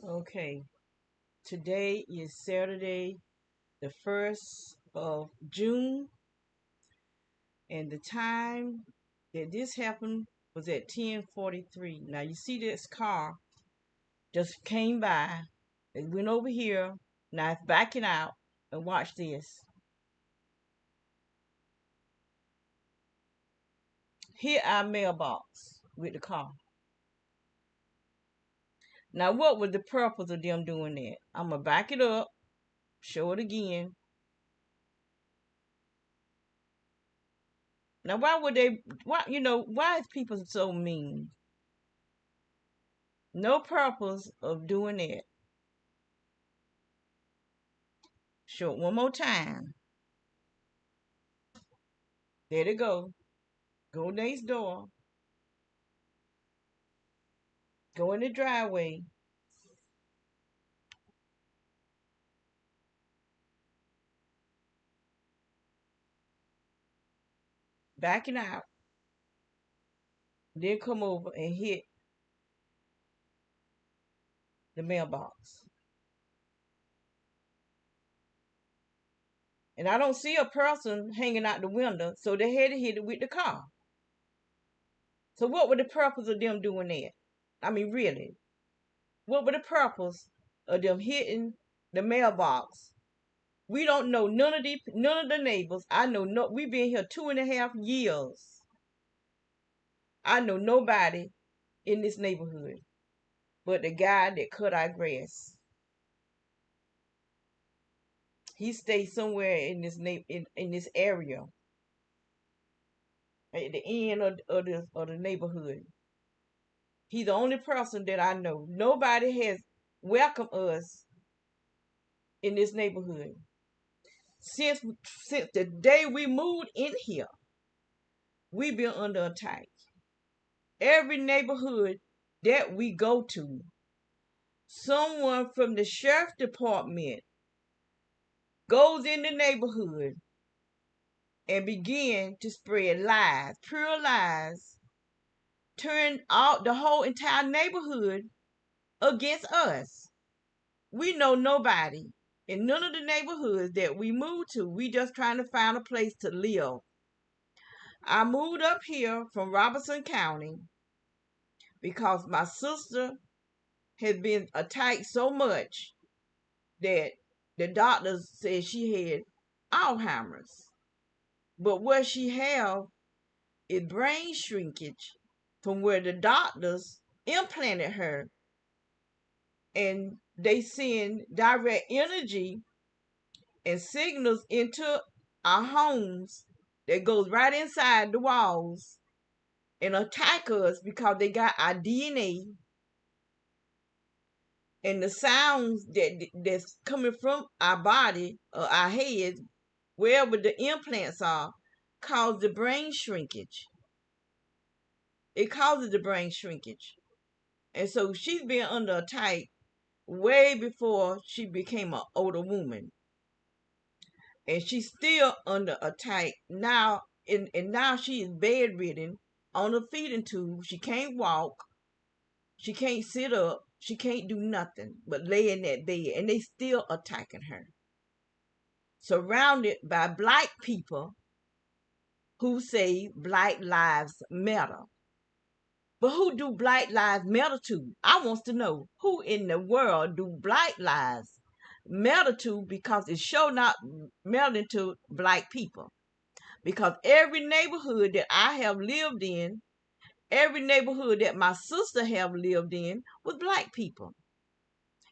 Okay, today is Saturday, the 1st of June, and the time that this happened was at 10:43. Now you see this car just came by. It went over here. Now it's backing out. And watch this. Here our mailbox with the car. Now what was the purpose of them doing that? I'm gonna back it up, show it again. Now why would they why is people so mean? No purpose of doing that. Show it one more time. There they go. Go next door. Go in the driveway. Backing out. Then come over and hit the mailbox. And I don't see a person hanging out the window, so they had to hit it with the car. So what was the purpose of them doing that? I mean, really, what was the purpose of them hitting the mailbox? We don't know none of the neighbors. I know no. We've been here 2.5 years. I know nobody in this neighborhood but the guy that cut our grass. He stays somewhere in in this area at the end of the neighborhood. He's the only person that I know. Nobody has welcomed us in this neighborhood since since the day we moved in here. We've been under attack. Every neighborhood that we go to, someone from the sheriff department goes in the neighborhood and begin to spread lies, pure lies, turn out the whole entire neighborhood against us. We know nobody in none of the neighborhoods that we moved to. We just trying to find a place to live. I moved up here from Robertson County because my sister had been attacked so much that the doctors said she had Alzheimer's. But what she have is brain shrinkage from where the doctors implanted her, and they send direct energy and signals into our homes that goes right inside the walls and attack us because they got our DNA and the sounds that's coming from our body or our heads, wherever the implants are, cause the brain shrinkage. It causes the brain shrinkage. And so she's been under attack way before she became an older woman. And she's still under attack now. And now she is bedridden on a feeding tube. She can't walk. She can't sit up. She can't do nothing but lay in that bed. And they still attacking her. Surrounded by black people who say Black Lives Matter. But who do Black Lives Matter to? I wants to know who in the world do Black Lives Matter to, because it's sure not melting to black people. Because every neighborhood that I have lived in, every neighborhood that my sister have lived in was black people.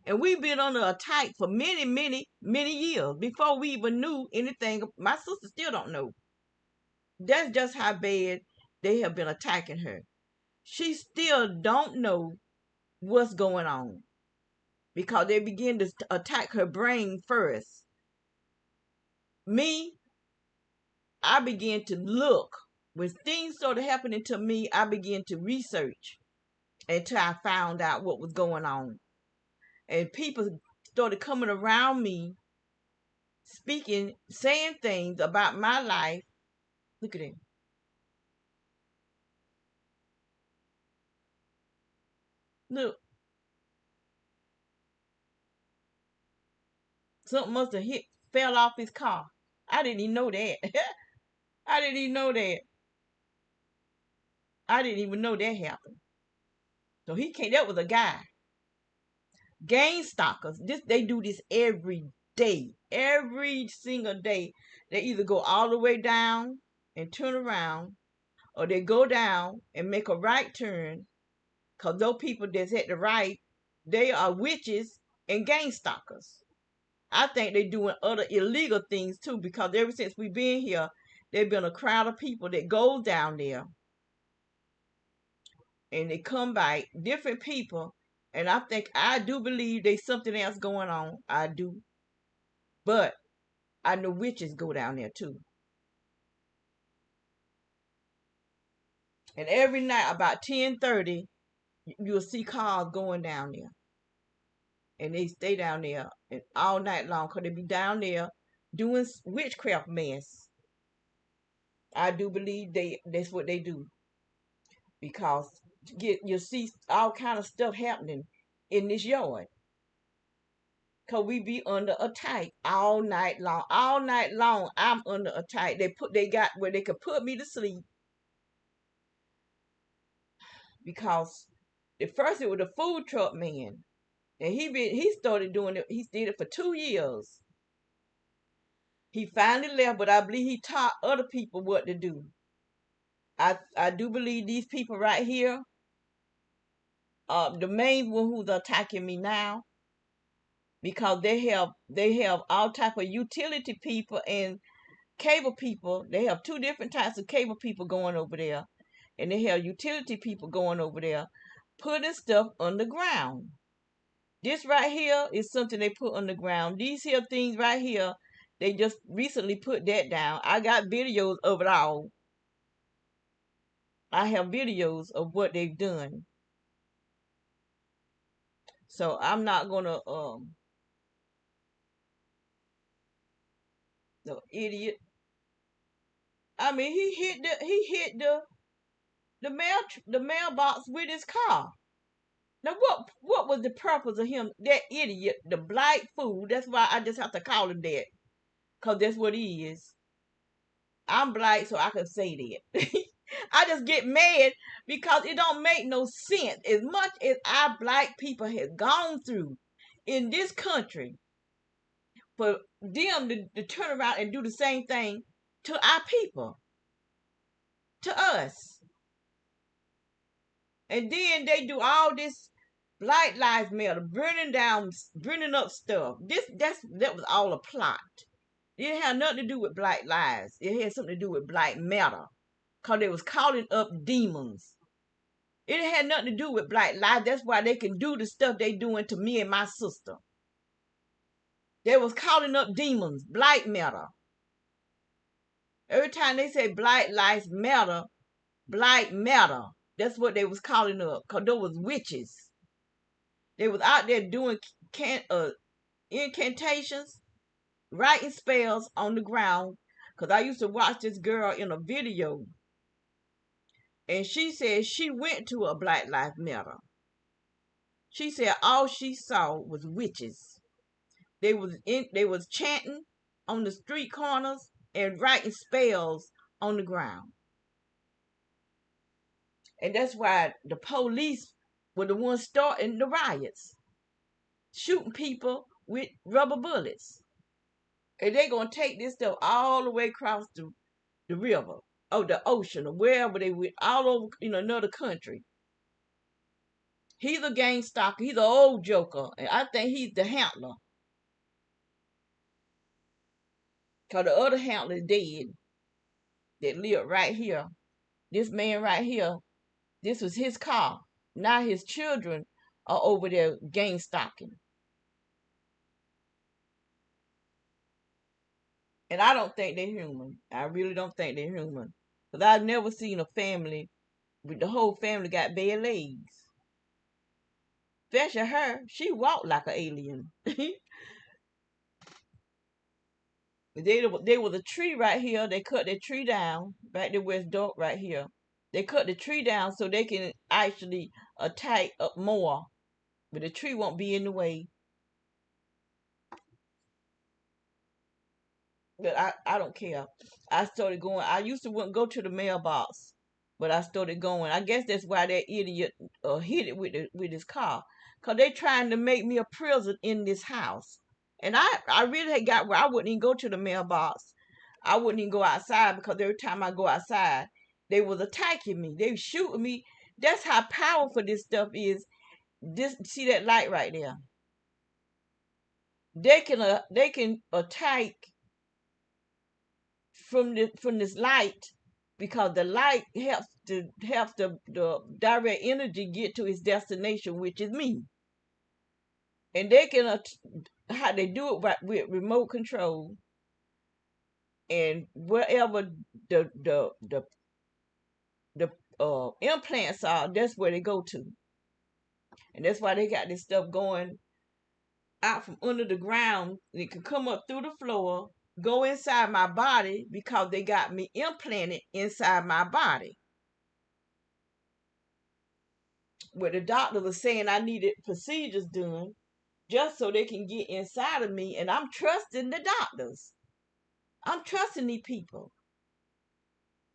And we've been under attack for many, many, many years before we even knew anything. My sister still don't know. That's just how bad they have been attacking her. She still don't know what's going on because they begin to attack her brain first. Me, I began to look. When things started happening to me, I began to research until I found out what was going on. And people started coming around me, speaking, saying things about my life. Look at it. Look, Something must have fell off his car. I didn't even know that. I didn't even know that. I didn't even know that happened. So he came. That was a guy. Game stalkers. They do this every day. Every single day. They either go all the way down and turn around, or they go down and make a right turn. Cause those people that's at the right, they are witches and game stalkers. I think they're doing other illegal things too, because ever since we've been here, there's been a crowd of people that go down there and they come by different people. And I do believe there's something else going on. I do. But I know witches go down there too. And every night about 10:30, you'll see cars going down there. And they stay down there and all night long because they be down there doing witchcraft mess. I do believe that's what they do, because you see all kind of stuff happening in this yard. Cause we be under attack all night long. All night long, I'm under attack. They got where they could put me to sleep, because at first it was a food truck man, and he started doing it. He did it for 2 years. He finally left, but I believe he taught other people what to do. I do believe these people right here, the main one who's attacking me now, because they have all type of utility people and cable people. They have two different types of cable people going over there, and they have utility people going over there, putting stuff underground. This right here is something they put underground. These here things right here, they just recently put that down. I got videos of it all. I have videos of what they've done. So I'm not gonna the idiot. I mean, he hit the mailbox with his car. Now what was the purpose of him? That idiot, the blight fool. That's why I just have to call him that, cause that's what he is. I'm blight, so I can say that. I just get mad because it don't make no sense. As much as our black people have gone through in this country, for them to turn around and do the same thing to our people, to us. And then they do all this Black Lives Matter, burning up stuff. That was all a plot. It didn't have nothing to do with Black Lives. It had something to do with Black Matter. Because they was calling up demons. It had nothing to do with Black Lives. That's why they can do the stuff they doing to me and my sister. They was calling up demons, Black Matter. Every time they say Black Lives Matter, Black Matter, that's what they was calling up. Because those was witches. They was out there doing incantations, writing spells on the ground. Because I used to watch this girl in a video, and she said she went to a Black Lives Matter. She said all she saw was witches. They was chanting on the street corners and writing spells on the ground. And that's why the police were the ones starting the riots, shooting people with rubber bullets. And they gonna take this stuff all the way across the river or the ocean or wherever they went, all over another country. He's a gang stalker. He's an old joker, and I think he's the handler. Cause the other handler is dead. That lived right here. This man right here. This was his car. Now his children are over there gang stalking. And I don't think they're human. I really don't think they're human. Because I've never seen a family with the whole family got bare legs. Especially her. She walked like an alien. There was a tree right here. They cut that tree down. Back to West Dark right here. They cut the tree down so they can actually attack up more. But the tree won't be in the way. But I don't care. I started going. I used to wouldn't go to the mailbox, but I started going. I guess that's why that idiot hit it with his car, cause they trying to make me a prison in this house, and I really had got where I wouldn't even go to the mailbox. I wouldn't even go outside because every time I go outside, they was attacking me. They was shooting me. That's how powerful this stuff is. This see that light right there. They can attack from this light because the light helps the direct energy get to its destination, which is me. And they can how they do it with remote control, and wherever the the implants are, that's where they go to, and that's why they got this stuff going out from under the ground. It can come up through the floor, go inside my body because they got me implanted inside my body. Where the doctor was saying I needed procedures done just so they can get inside of me, and I'm trusting the doctors. I'm trusting these people.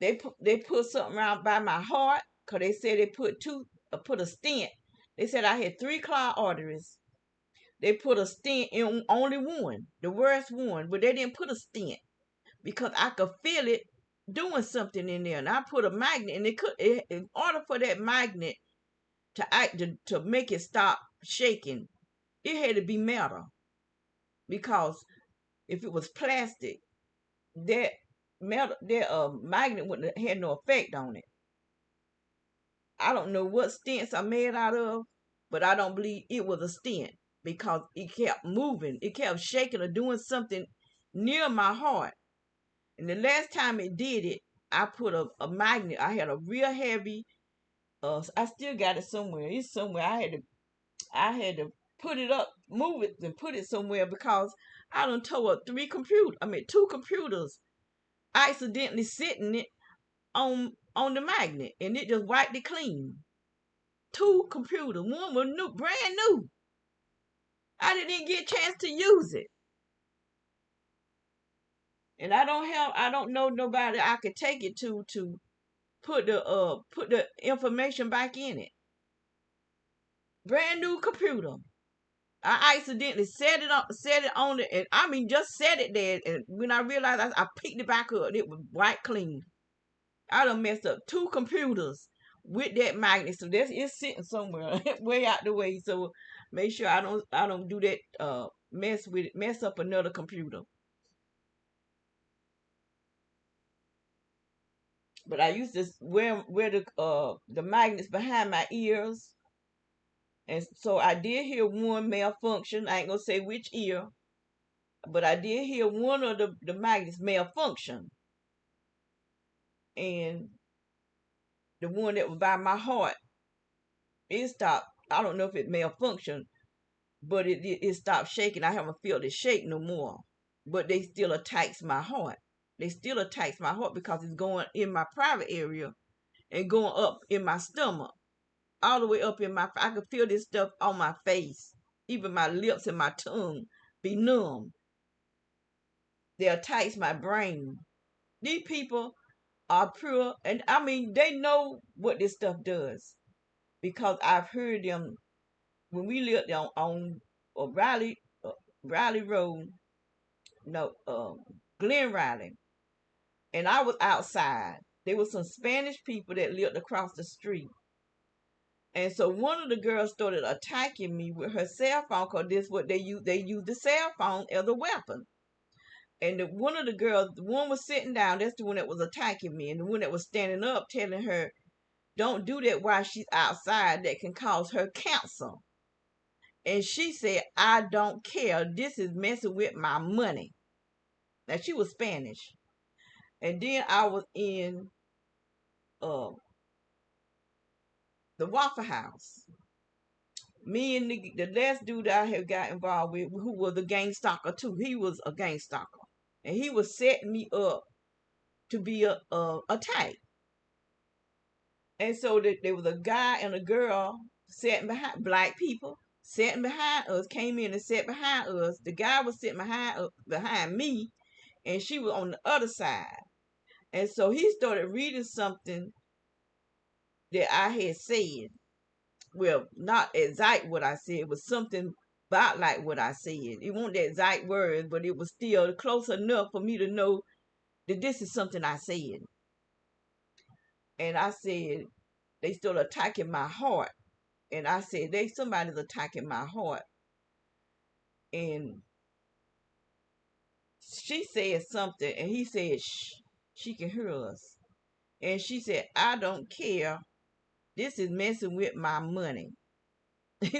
They put something around by my heart because they said they put a stent. They said I had three clogged arteries. They put a stent in only one, the worst one, but they didn't put a stent because I could feel it doing something in there. And I put a magnet, and in order for that magnet to make it stop shaking, it had to be metal, because if it was plastic, that magnet wouldn't have had no effect on it. I don't know what stents are made out of, but I don't believe it was a stent because it kept moving, it kept shaking or doing something near my heart. And the last time it did it, I put a magnet. I had a real heavy. I still got it somewhere. It's somewhere. I had to put it up, move it, and put it somewhere because I done tore up two computers, accidentally sitting it on the magnet, and it just wiped it clean. Two computers, one was new, brand new. I didn't even get a chance to use it, and I don't know nobody I could take it to put the information back in it. Brand new computer. I accidentally set it on it, and I mean just set it there. And when I realized, I picked it back up, and it was white clean. I done messed up two computers with that magnet, so it's sitting somewhere way out the way. So make sure I don't do that. Mess up another computer. But I used to wear the magnets behind my ears, and so I did hear one malfunction. I ain't gonna say which ear, but I did hear one of the magnets malfunction, and the one that was by my heart, it stopped. I don't know if it malfunctioned, but it stopped shaking. I haven't felt it shake no more. But they still attacks my heart. They still attacks my heart because it's going in my private area and going up in my stomach, all the way up in my. I could feel this stuff on my face, even my lips and my tongue be numb. They attacks my brain. These people are pure, and I mean they know what this stuff does because I've heard them when we lived on Riley Riley Road, no, Glen Riley, and I was outside. There was some Spanish people that lived across the street, and so one of the girls started attacking me with her cell phone because this what they use. They use the cell phone as a weapon. And one of the girls, the one was sitting down. That's the one that was attacking me, and the one that was standing up, telling her, "Don't do that while she's outside. That can cause her cancer." And she said, "I don't care. This is messing with my money." Now she was Spanish. And then I was in uh, the Waffle House. Me and the last dude I had got involved with, who was a gang stalker too. He was a gang stalker, and he was setting me up to be a attack. And so there was a guy and a girl sitting behind, black people sitting behind us, came in and sat behind us. The guy was sitting behind me, and she was on the other side. And so he started reading something that I had said. Well, not exact what I said, it was something about like what I said. It wasn't the exact words, but it was still close enough for me to know that this is something I said. And I said, they still attacking my heart. And I said, somebody's attacking my heart. And she said something, and he said, shh, she can hear us. And she said, I don't care. This is messing with my money.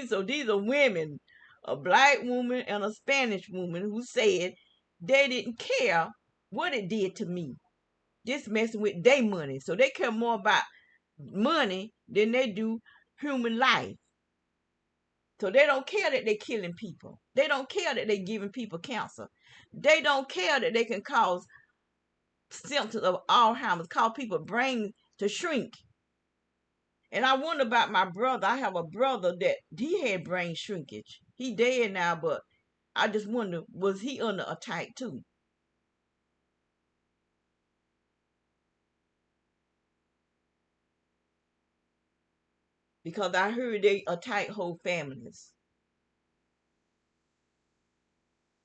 So these are women, a black woman and a Spanish woman, who said they didn't care what it did to me. This messing with their money. So they care more about money than they do human life. So they don't care that they're killing people. They don't care that they're giving people cancer. They don't care that they can cause symptoms of Alzheimer's, cause people brain to shrink. And I wonder about my brother. I have a brother that he had brain shrinkage. He dead now, but I just wonder, was he under attack too? Because I heard they attack whole families.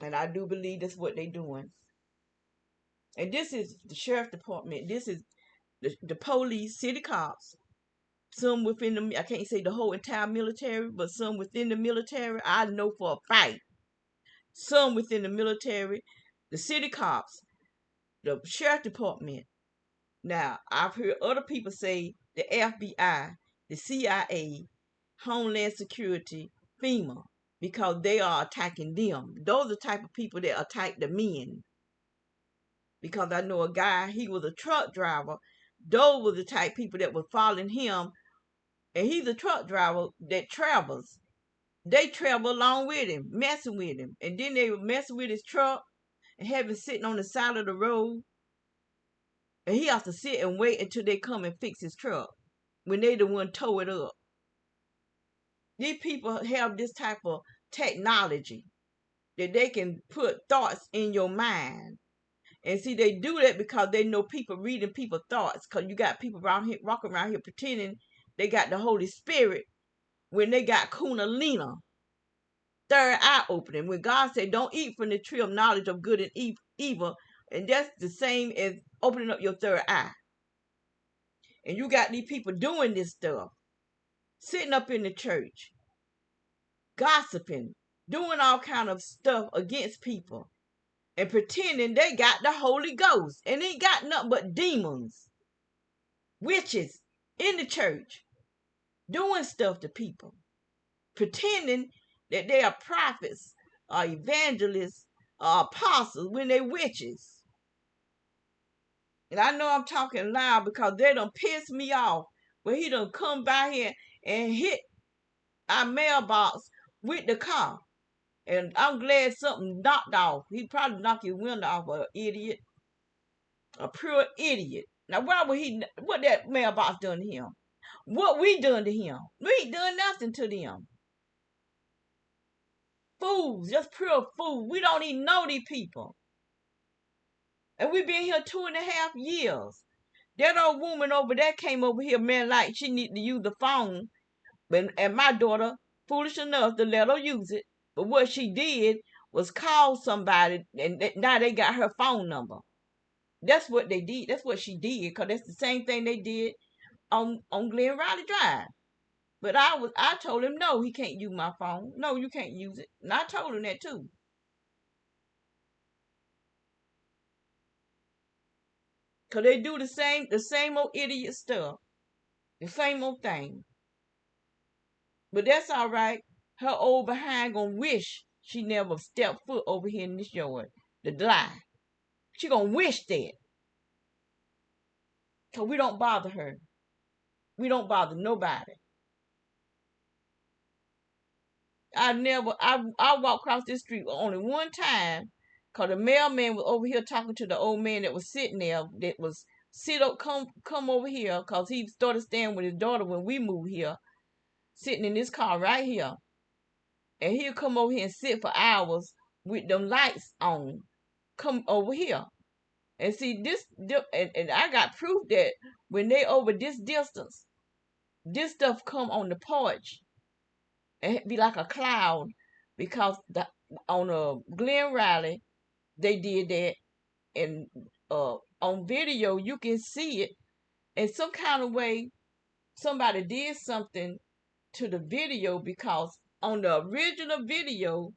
And I do believe that's what they're doing. And this is the sheriff department. This is the police, city cops. Some within the, I can't say the whole entire military, but some within the military. I know for a fact. Some within the military, the city cops, the sheriff department. Now, I've heard other people say the FBI, the CIA, Homeland Security, FEMA, because they are attacking them. Those are the type of people that attack the men. Because I know a guy, he was a truck driver. Those were the type of people that were following him. And he's a truck driver that travels. They travel along with him, messing with him. And then they were messing with his truck and have him sitting on the side of the road. And he has to sit and wait until they come and fix his truck when they the one tow it up. These people have this type of technology that they can put thoughts in your mind. And see, they do that because they know people reading people's thoughts. Because you got people around here walking around here pretending they got the Holy Spirit when they got Kundalini, third eye opening. When God said, don't eat from the tree of knowledge of good and evil. And that's the same as opening up your third eye. And you got these people doing this stuff, sitting up in the church, gossiping, doing all kind of stuff against people, and pretending they got the Holy Ghost. And ain't got nothing but demons, witches in the church, doing stuff to people, pretending that they are prophets or evangelists or apostles when they witches. And I know I'm talking loud because they done piss me off when he done come by here and hit our mailbox with the car. And I'm glad something knocked off. He probably knocked his window off, an idiot. A pure idiot. Now why would what that mailbox done to him? What we done to him? We ain't done nothing to them. Fools, just pure fools. We don't even know these people. And we been here 2.5 years. That old woman over there came over here, man, like she need to use the phone. And my daughter, foolish enough to let her use it. But what she did was call somebody, and now they got her phone number. That's what they did. That's what she did, because that's the same thing they did on Glen Riley Drive. But I told him, no, he can't use my phone. No, you can't use it. And I told him that too. Because they do the same old idiot stuff. The same old thing. But that's all right. Her old behind gonna wish she never stepped foot over here in this yard to lie. She gonna wish that. Because we don't bother her. We don't bother nobody. I walked across this street only one time because the mailman was over here talking to the old man that was sitting there, that was come over here, because he started staying with his daughter when we moved here, sitting in this car right here. And he'll come over here and sit for hours with them lights on. Come over here. And see and I got proof that when they over this distance, this stuff come on the porch and it be like a cloud because on Glen Riley they did that, and on video you can see it in some kind of way. Somebody did something to the video because on the original video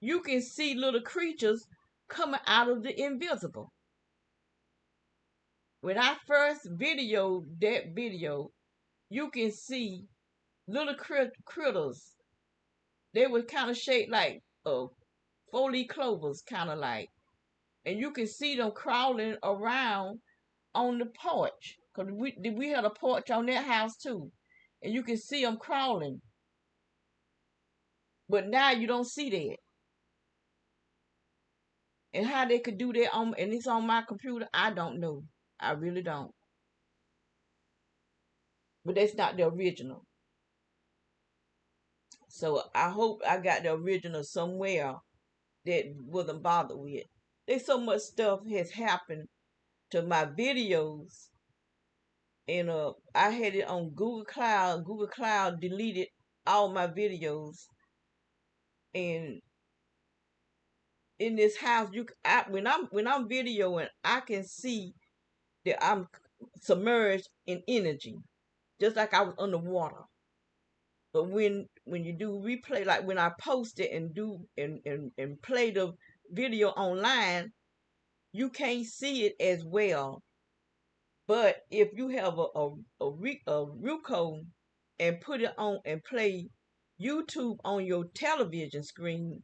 you can see little creatures coming out of the invisible. When I first videoed that video, you can see little critters. They were kind of shaped like 4-leaf clovers, kind of like, and you can see them crawling around on the porch. Cause we had a porch on that house too, and you can see them crawling. But now you don't see that. And how they could do that and it's on my computer, I don't know. I really don't. But that's not the original. So I hope I got the original somewhere that wasn't bothered with. There's so much stuff has happened to my videos, and I had it on Google Cloud. Google Cloud deleted all my videos, and in this house, when I'm videoing, I can see that I'm submerged in energy, just like I was underwater. But when you do replay, like when I post it and do and play the video online, you can't see it as well. But if you have a Ruco and put it on and play YouTube on your television screen,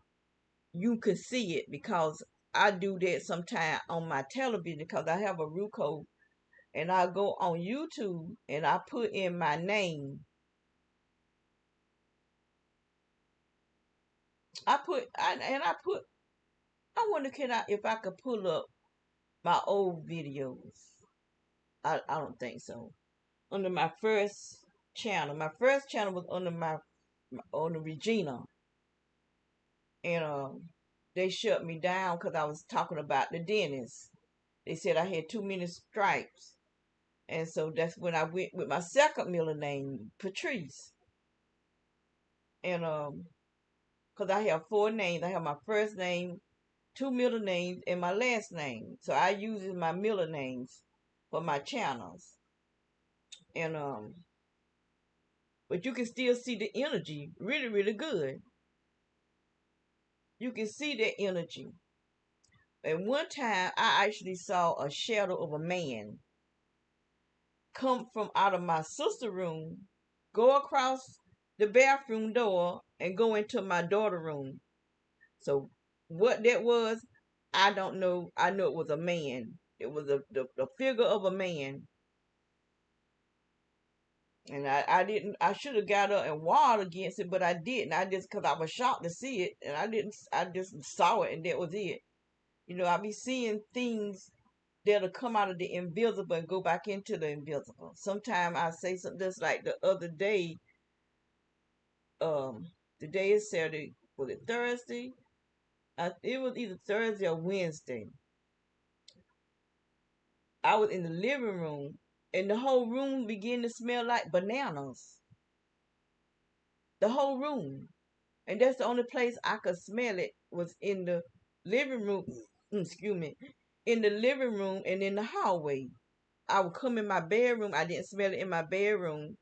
you can see it because I do that sometime on my television because I have a Ruco, and I go on YouTube and I put in my name. I wonder if I could pull up my old videos. I don't think so. Under my first channel. My first channel was under on the Regina, and they shut me down because I was talking about the dentist. They said I had too many stripes, and so that's when I went with my second middle name, Patrice, and because I have 4 names. I have my first name, 2 middle names, and my last name. So I use my middle names for my channels, and but you can still see the energy really, really good. You can see that energy. And one time I actually saw a shadow of a man come from out of my sister's room, go across the bathroom door, and go into my daughter's room. So what that was, I don't know. I know it was a man. It was the figure of a man. And I didn't, I should have got up and warred against it, but I didn't. I just, because I was shocked to see it, and I just saw it, and that was it. I be seeing things that'll come out of the invisible and go back into the invisible. Sometimes I say something just like the other day, the day is Saturday, was it Thursday? It was either Thursday or Wednesday. I was in the living room and the whole room began to smell like bananas. The whole room. And that's the only place I could smell it was in the living room. Excuse me. In the living room and in the hallway. I would come in my bedroom. I didn't smell it in my bedroom.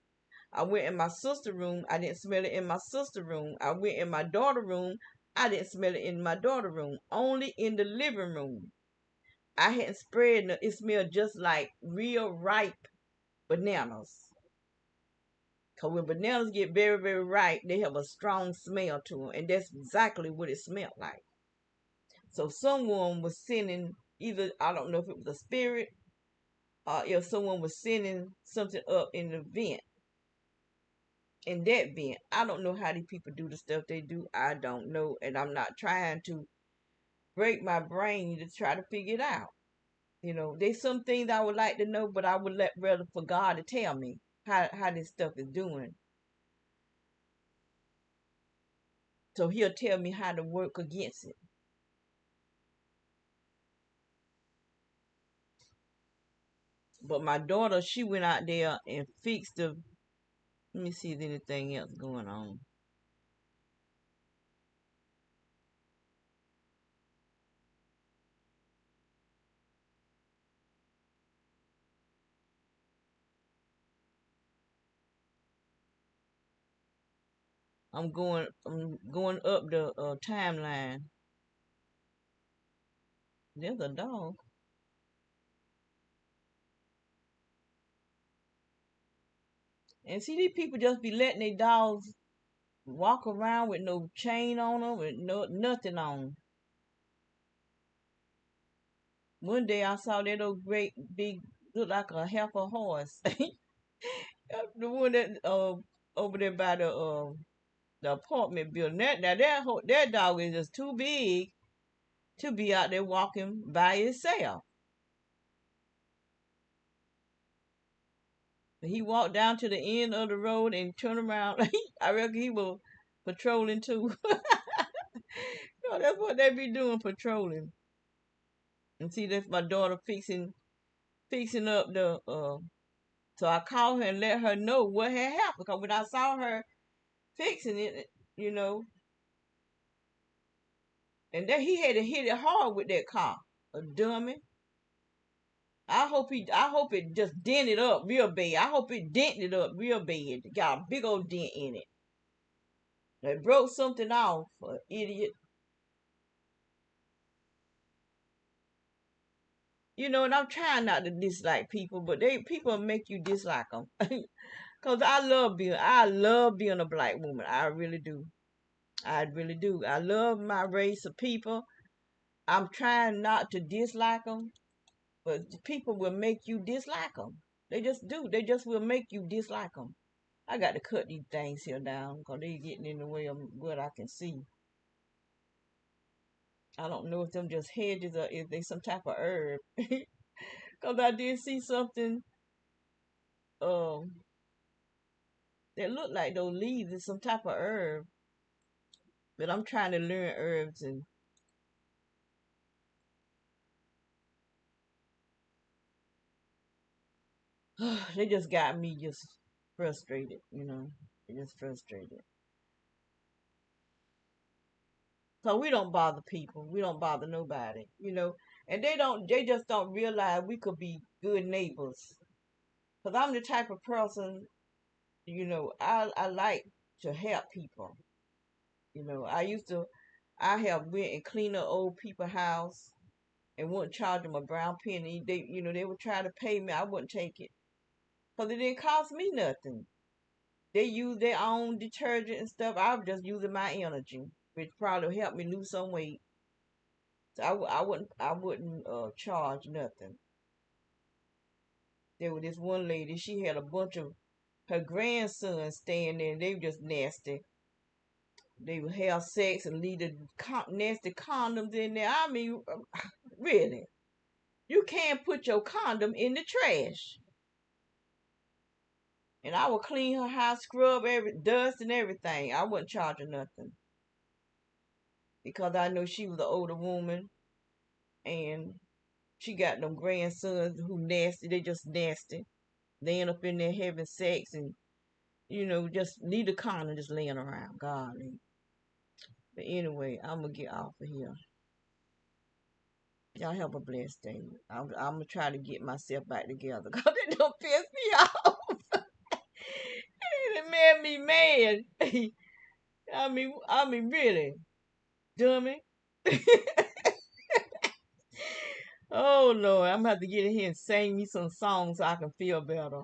I went in my sister's room. I didn't smell it in my sister's room. I went in my daughter's room. I didn't smell it in my daughter's room. Only in the living room. I hadn't spread it. It smelled just like real ripe bananas. Because when bananas get very, very ripe, they have a strong smell to them. And that's exactly what it smelled like. So someone was sending either, I don't know if it was a spirit or if someone was sending something up in the vent. In that vent. I don't know how these people do the stuff they do. I don't know. And I'm not trying to break my brain to try to figure it out. There's some things I would like to know, but I would let rather for God to tell me how this stuff is doing. So he'll tell me how to work against it. But my daughter, she went out there and fixed the. Let me see if there's anything else going on. I'm going up the timeline. There's a dog. And see, these people just be letting their dogs walk around with no chain on them, with no nothing on. One day I saw that old great big, look like a half a horse. The one that over there by the apartment building. That dog is just too big to be out there walking by itself. He walked down to the end of the road and turned around. I reckon he was patrolling too. No, that's what they be doing, patrolling. And see, that's my daughter fixing up the. So I called her and let her know what had happened. Because when I saw her fixing it, you know, and then he had to hit it hard with that car. A dummy. I hope it just dented up real bad. I hope it dented up real bad. It got a big old dent in it. They broke something off, idiot. You know, and I'm trying not to dislike people, but people make you dislike them. Cause I love being a black woman. I really do. I really do. I love my race of people. I'm trying not to dislike them, but people will make you dislike them. They just do. They just will make you dislike them. I got to cut these things here down because they getting in the way of what I can see. I don't know if them just hedges or if they some type of herb. Because I did see something um that looked like those leaves is some type of herb. But I'm trying to learn herbs and they just got me just frustrated, you know. They just frustrated. So we don't bother people. We don't bother nobody, you know. And they just don't realize we could be good neighbors. Cause I'm the type of person, you know, I like to help people. You know, I have went and cleaned up old people's house and wouldn't charge them a brown penny. They would try to pay me. I wouldn't take it. Cause it didn't cost me nothing. They use their own detergent and stuff. I was just using my energy, which probably helped me lose some weight. So I wouldn't charge nothing. There was this one lady. She had a bunch of her grandsons staying there. And they were just nasty. They would have sex and leave the nasty condoms in there. I mean, really, you can't put your condom in the trash. And I would clean her house, scrub every dust and everything. I wouldn't charge her nothing because I know she was an older woman and she got them grandsons who nasty. They just nasty. They end up in there having sex and just leave the condom just laying around. Golly. But anyway, I'm gonna get off of here. Y'all have a blessed day. I'm gonna try to get myself back together because it don't piss me off. It made me mad. I mean, really, dummy. Oh Lord, I'm gonna have to get in here and sing me some songs so I can feel better.